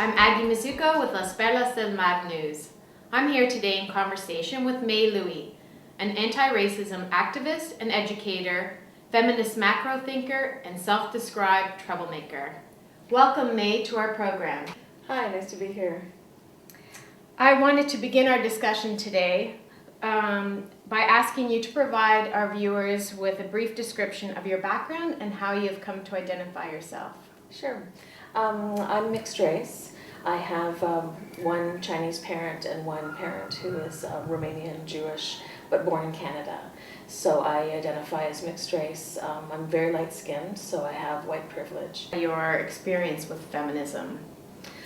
I'm Aggie Mizuko with Las Perlas del Mar News. I'm here today in conversation with May Louie, an anti-racism activist and educator, feminist macro thinker, and self-described troublemaker. Welcome, May, to our program. Hi, nice to be here. I wanted to begin our discussion today by asking you to provide our viewers with a brief description of your background and how you have come to identify yourself. Sure. I'm mixed race. I have one Chinese parent and one parent who is Romanian Jewish, but born in Canada. So I identify as mixed race. I'm very light-skinned, so I have white privilege. Your experience with feminism,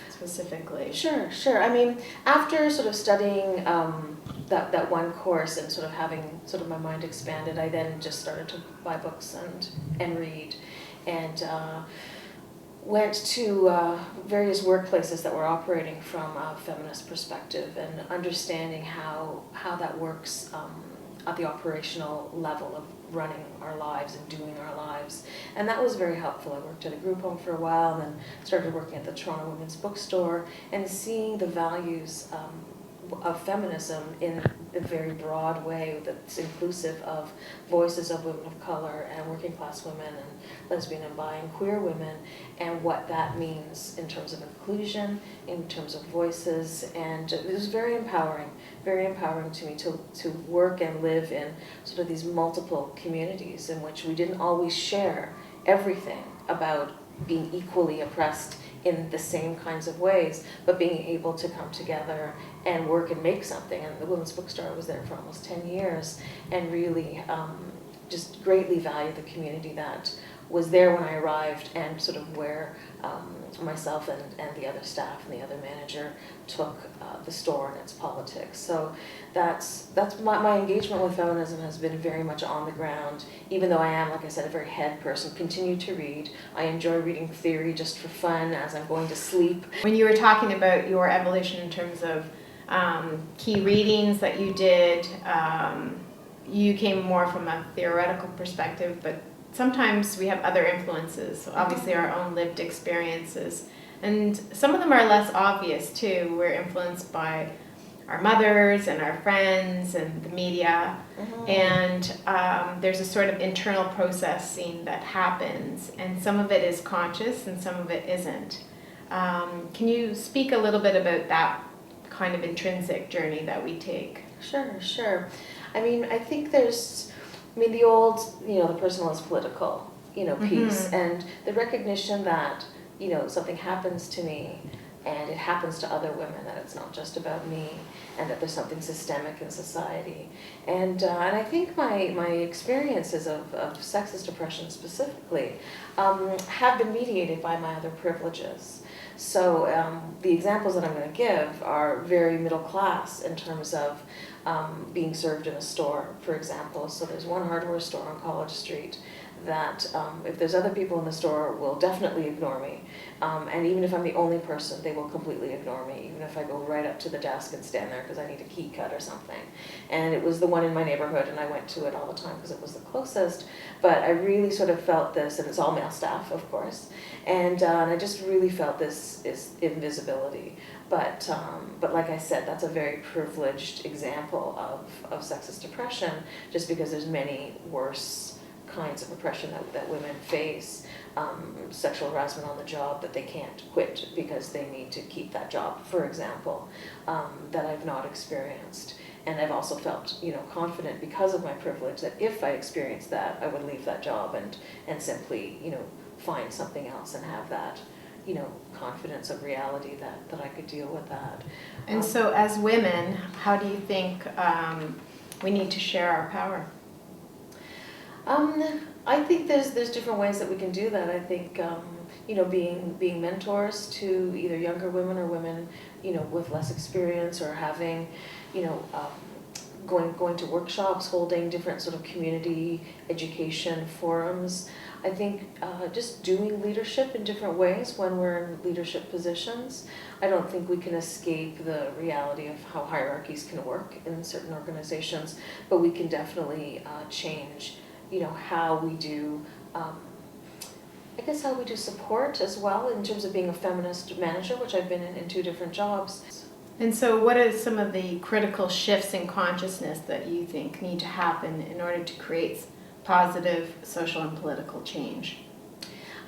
specifically. Sure. I mean, after sort of studying that one course and sort of having sort of my mind expanded, I then just started to buy books and read, and went to various workplaces that were operating from a feminist perspective and understanding how that works at the operational level of running our lives and doing our lives. And that was very helpful. I worked at a group home for a while and then started working at the Toronto Women's Bookstore and seeing the values of feminism in a very broad way that's inclusive of voices of women of color and working class women and lesbian and bi and queer women, and what that means in terms of inclusion, in terms of voices. And it was very empowering to me to work and live in sort of these multiple communities in which we didn't always share everything about being equally oppressed in the same kinds of ways, but being able to come together and work and make something. And the Women's Bookstore, I was there for almost 10 years and really just greatly valued the community that was there when I arrived and sort of where myself and the other staff and the other manager took the store and its politics. So that's my engagement with feminism has been very much on the ground, even though I am, like I said, a very head person. Continue to read. I enjoy reading theory just for fun as I'm going to sleep. When you were talking about your evolution in terms of key readings that you did, you came more from a theoretical perspective, but sometimes we have other influences, so obviously our own lived experiences. And some of them are less obvious too. We're influenced by our mothers and our friends and the media. Mm-hmm. And there's a sort of internal processing that happens, and some of it is conscious and some of it isn't. Can you speak a little bit about that kind of intrinsic journey that we take? Sure. I mean, I think there's the old, the personal is political, piece, mm-hmm. and the recognition that, something happens to me and it happens to other women, that it's not just about me, and that there's something systemic in society. And I think my experiences of sexist oppression specifically have been mediated by my other privileges. So the examples that I'm going to give are very middle class in terms of being served in a store, for example. So there's one hardware store on College Street that if there's other people in the store will definitely ignore me. And even if I'm the only person, they will completely ignore me, even if I go right up to the desk and stand there because I need a key cut or something. And it was the one in my neighborhood, and I went to it all the time because it was the closest. But I really sort of felt this, and it's all male staff, of course, and I just really felt this is invisibility. But like I said, that's a very privileged example of sexist oppression, just because there's many worse kinds of oppression that women face. Sexual harassment on the job that they can't quit because they need to keep that job, for example, that I've not experienced. And I've also felt, confident because of my privilege that if I experienced that, I would leave that job and simply, find something else and have that, confidence of reality that I could deal with that. And so as women, how do you think we need to share our power? I think there's different ways that we can do that. I think being mentors to either younger women or women with less experience, or having going to workshops, holding different sort of community education forums. I think just doing leadership in different ways when we're in leadership positions. I don't think we can escape the reality of how hierarchies can work in certain organizations, but we can definitely change how we do I guess how we do support as well in terms of being a feminist manager, which I've been in 2 different jobs. And so what are some of the critical shifts in consciousness that you think need to happen in order to create positive social and political change?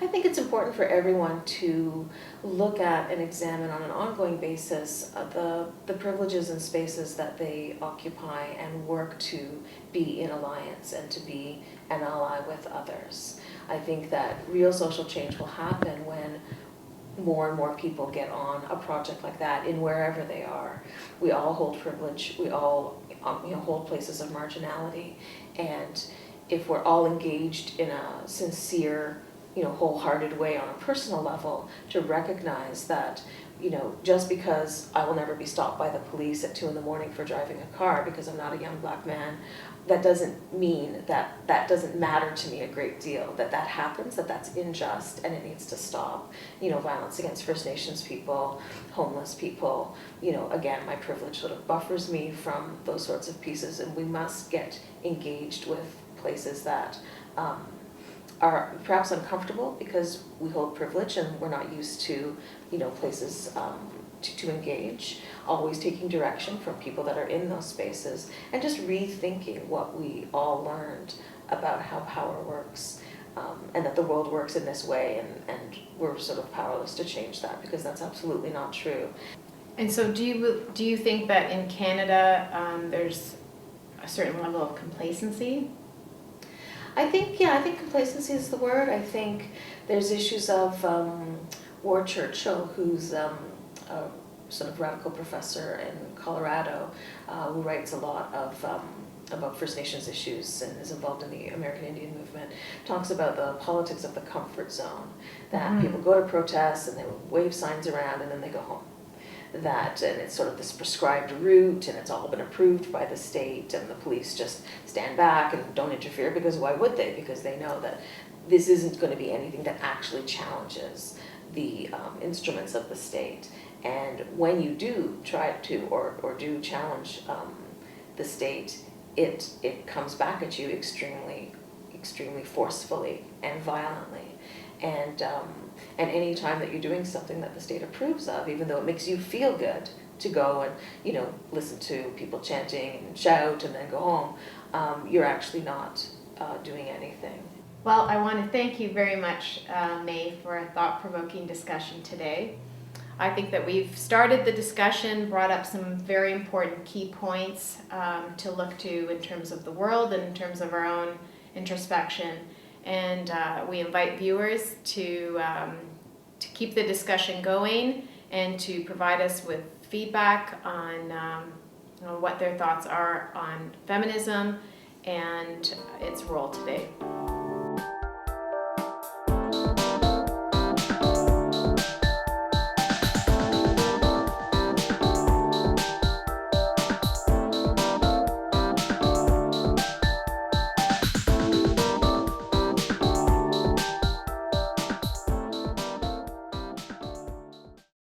I think it's important for everyone to look at and examine on an ongoing basis the privileges and spaces that they occupy and work to be in alliance and to be an ally with others. I think that real social change will happen when more and more people get on a project like that in wherever they are. We all hold privilege, we all hold places of marginality, and if we're all engaged in a sincere, wholehearted way on a personal level to recognize that, just because I will never be stopped by the police at 2 a.m. for driving a car because I'm not a young black man, that doesn't mean that doesn't matter to me a great deal, that happens, that's unjust and it needs to stop. Violence against First Nations people, homeless people, again, my privilege sort of buffers me from those sorts of pieces, and we must get engaged with places that are perhaps uncomfortable because we hold privilege and we're not used to, places to engage, always taking direction from people that are in those spaces, and just rethinking what we all learned about how power works, and that the world works in this way, and we're sort of powerless to change that because that's absolutely not true. And so do you think that in Canada there's a certain level of complacency? I think complacency is the word. I think there's issues of Ward Churchill, who's a sort of radical professor in Colorado, who writes a lot of about First Nations issues and is involved in the American Indian movement, talks about the politics of the comfort zone, that people go to protests and they wave signs around and then they go home. And it's sort of this prescribed route, and it's all been approved by the state, and the police just stand back and don't interfere because why would they? Because they know that this isn't going to be anything that actually challenges the instruments of the state. And when you do try to or do challenge the state, it comes back at you extremely forcefully and violently. And any time that you're doing something that the state approves of, even though it makes you feel good to go and listen to people chanting and shout and then go home, you're actually not doing anything. Well, I want to thank you very much, May, for a thought-provoking discussion today. I think that we've started the discussion, brought up some very important key points to look to in terms of the world and in terms of our own introspection. And we invite viewers to keep the discussion going and to provide us with feedback on what their thoughts are on feminism and its role today.